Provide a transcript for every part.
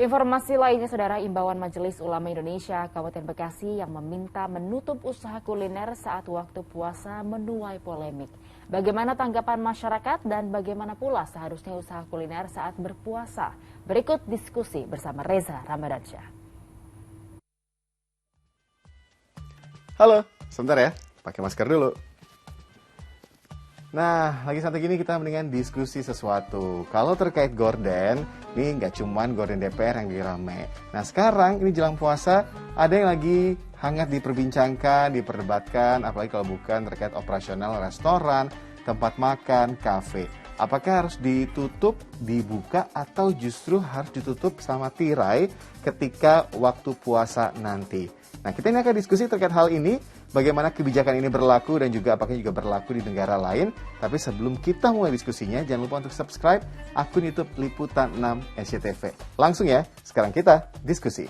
Informasi lainnya, Saudara, imbauan Majelis Ulama Indonesia Kabupaten Bekasi yang meminta menutup usaha kuliner saat waktu puasa menuai polemik. Bagaimana tanggapan masyarakat dan bagaimana pula seharusnya usaha kuliner saat berpuasa? Berikut diskusi bersama Reza Ramadansyah. Halo, sebentar ya, pakai masker dulu. Nah, lagi satu gini kita mendingan diskusi sesuatu. Kalau terkait gorden, ini nggak cuman gorden DPR yang lagi rame. Nah, sekarang ini jelang puasa, ada yang lagi hangat diperbincangkan, diperdebatkan, apalagi kalau bukan terkait operasional restoran, tempat makan, kafe. Apakah harus ditutup, dibuka, atau justru harus ditutup sama tirai ketika waktu puasa nanti? Nah, kita ini akan diskusi terkait hal ini, bagaimana kebijakan ini berlaku dan juga apakah juga berlaku di negara lain. Tapi sebelum kita mulai diskusinya, jangan lupa untuk subscribe akun YouTube Liputan 6 SCTV. Langsung ya, sekarang kita diskusi.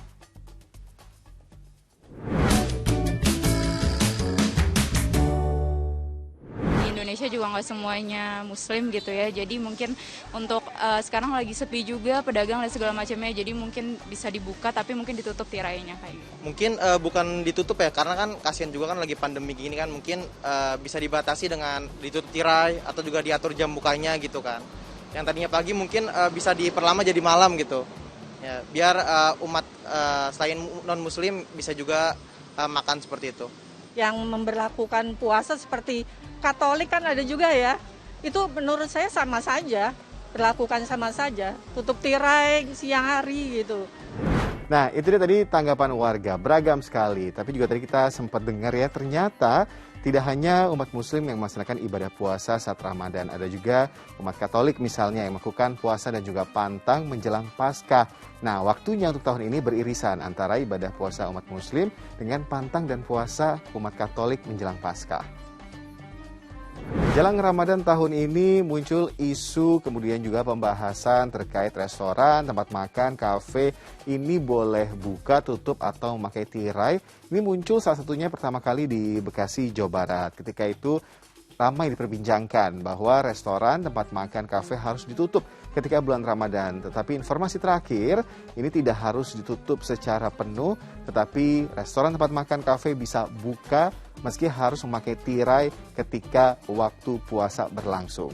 Indonesia juga nggak semuanya muslim gitu ya, jadi mungkin untuk sekarang lagi sepi juga pedagang dan segala macamnya, jadi mungkin bisa dibuka tapi mungkin ditutup tirainya kayak gitu. Mungkin bukan ditutup ya, karena kan kasihan juga kan lagi pandemi gini kan, mungkin bisa dibatasi dengan ditutup tirai atau juga diatur jam bukanya gitu kan. Yang tadinya pagi mungkin bisa diperlama jadi malam gitu, ya, biar umat selain non muslim bisa juga makan seperti itu. Yang memberlakukan puasa seperti Katolik kan ada juga ya, itu menurut saya sama saja, berlakukan sama saja, tutup tirai siang hari gitu. Nah, itu dia tadi tanggapan warga, beragam sekali. Tapi juga tadi kita sempat dengar ya, ternyata tidak hanya umat muslim yang melaksanakan ibadah puasa saat Ramadan. Ada juga umat Katolik misalnya yang melakukan puasa dan juga pantang menjelang Paskah. Nah, waktunya untuk tahun ini beririsan antara ibadah puasa umat muslim dengan pantang dan puasa umat Katolik menjelang Paskah. Jelang Ramadan tahun ini muncul isu kemudian juga pembahasan terkait restoran, tempat makan, kafe ini boleh buka, tutup atau memakai tirai. Ini muncul salah satunya pertama kali di Bekasi, Jawa Barat. Ketika itu ramai diperbincangkan bahwa restoran, tempat makan, kafe harus ditutup ketika bulan Ramadan. Tetapi informasi terakhir, ini tidak harus ditutup secara penuh, tetapi restoran, tempat makan, kafe bisa buka meski harus memakai tirai ketika waktu puasa berlangsung.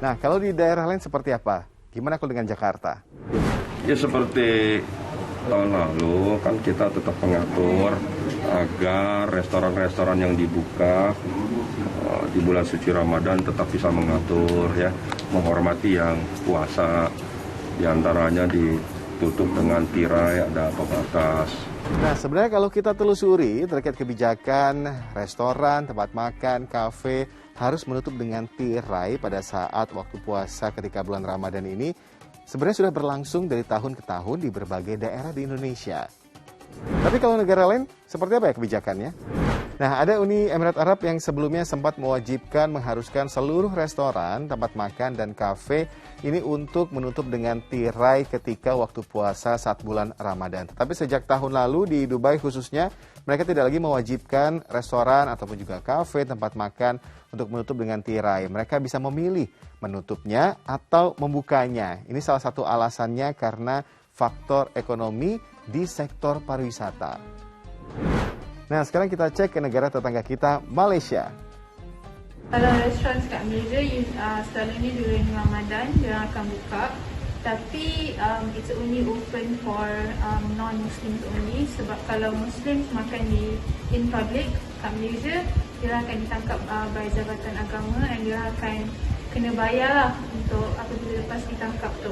Nah, kalau di daerah lain seperti apa? Gimana kalau dengan Jakarta? Ya seperti tahun lalu kan kita tetap mengatur agar restoran-restoran yang dibuka di bulan suci Ramadan tetap bisa mengatur ya, menghormati yang puasa, diantaranya ditutup dengan tirai, ada pembatas. Nah, sebenarnya kalau kita telusuri terkait kebijakan restoran, tempat makan, kafe harus menutup dengan tirai pada saat waktu puasa ketika bulan Ramadan ini, sebenarnya sudah berlangsung dari tahun ke tahun di berbagai daerah di Indonesia. Tapi kalau negara lain, seperti apa ya kebijakannya? Nah, ada Uni Emirat Arab yang sebelumnya sempat mewajibkan mengharuskan seluruh restoran, tempat makan, dan kafe ini untuk menutup dengan tirai ketika waktu puasa saat bulan Ramadan. Tapi sejak tahun lalu di Dubai khususnya, mereka tidak lagi mewajibkan restoran ataupun juga kafe, tempat makan untuk menutup dengan tirai. Mereka bisa memilih menutupnya atau membukanya. Ini salah satu alasannya karena faktor ekonomi di sektor pariwisata. Nah, sekarang kita cek ke negara tetangga kita, Malaysia. Kalau restoran kat Malaysia, selalunya during Ramadan, dia akan buka. Tapi it's only open for non-Muslims only. Sebab kalau Muslims makan in public kat Malaysia, dia akan ditangkap by Jabatan Agama dan dia akan kena bayar lah untuk apabila lepas ditangkap tu.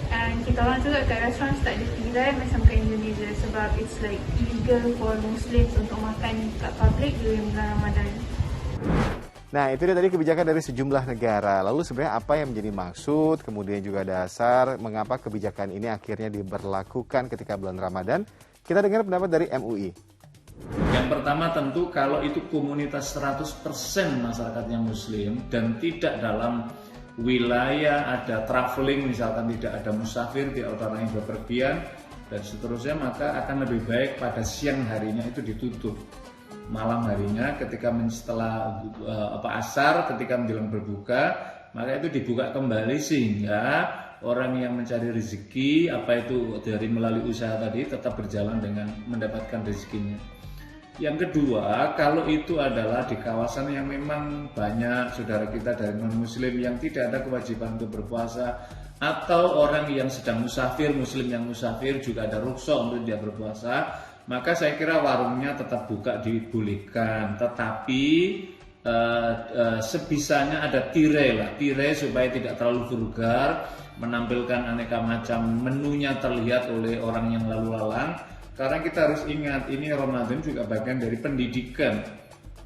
And kita orang juga kat restoran tak ada tirai macam kat Indonesia sebab it's like illegal for Muslims untuk makan kat public during bulan Ramadan. Nah, itu dia tadi kebijakan dari sejumlah negara. Lalu sebenarnya apa yang menjadi maksud, kemudian juga dasar mengapa kebijakan ini akhirnya diberlakukan ketika bulan Ramadan? Kita dengar pendapat dari MUI. Yang pertama tentu kalau itu komunitas 100% masyarakatnya Muslim dan tidak dalam wilayah ada traveling, misalkan tidak ada musafir, tidak ada orang yang bepergian dan seterusnya, maka akan lebih baik pada siang harinya itu ditutup. Malam harinya ketika setelah asar, ketika menjelang berbuka, maka itu dibuka kembali sehingga orang yang mencari rezeki, apa itu dari melalui usaha tadi, tetap berjalan dengan mendapatkan rezekinya. Yang kedua, kalau itu adalah di kawasan yang memang banyak saudara kita dari non-muslim yang tidak ada kewajiban untuk berpuasa, atau orang yang sedang musafir, muslim yang musafir juga ada rukhsah untuk dia berpuasa, maka saya kira warungnya tetap buka dibolehkan, tetapi sebisanya ada tirai supaya tidak terlalu vulgar, menampilkan aneka macam menunya terlihat oleh orang yang lalu lalang. Karena kita harus ingat, ini Ramadan juga bagian dari pendidikan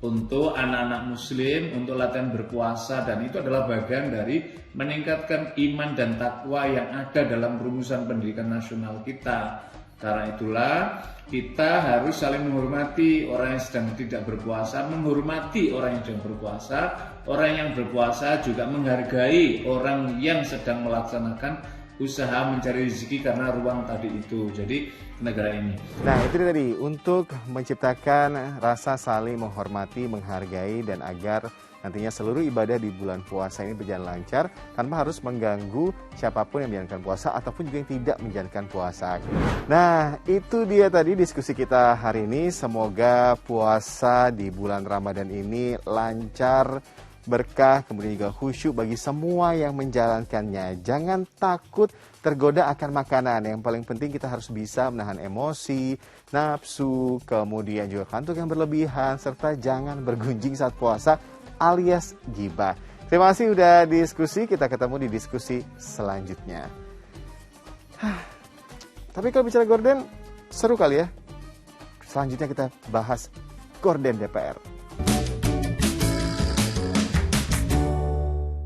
untuk anak-anak muslim, untuk latihan berpuasa, dan itu adalah bagian dari meningkatkan iman dan takwa yang ada dalam rumusan pendidikan nasional kita. Karena itulah kita harus saling menghormati orang yang sedang tidak berpuasa, menghormati orang yang sedang berpuasa. Orang yang berpuasa juga menghargai orang yang sedang melaksanakan usaha mencari rezeki karena ruang tadi itu. Jadi negara ini. Nah, itu tadi untuk menciptakan rasa saling menghormati, menghargai, dan agar nantinya seluruh ibadah di bulan puasa ini berjalan lancar tanpa harus mengganggu siapapun yang menjalankan puasa ataupun juga yang tidak menjalankan puasa. Nah, itu dia tadi diskusi kita hari ini. Semoga puasa di bulan Ramadan ini lancar, berkah, kemudian juga khusyuk bagi semua yang menjalankannya. Jangan takut tergoda akan makanan. Yang paling penting kita harus bisa menahan emosi, nafsu, kemudian juga kantuk yang berlebihan, serta jangan bergunjing saat puasa alias gibah. Terima kasih udah diskusi, kita ketemu di diskusi selanjutnya. Tapi kalau bicara gorden, seru kali ya. Selanjutnya kita bahas gorden DPR.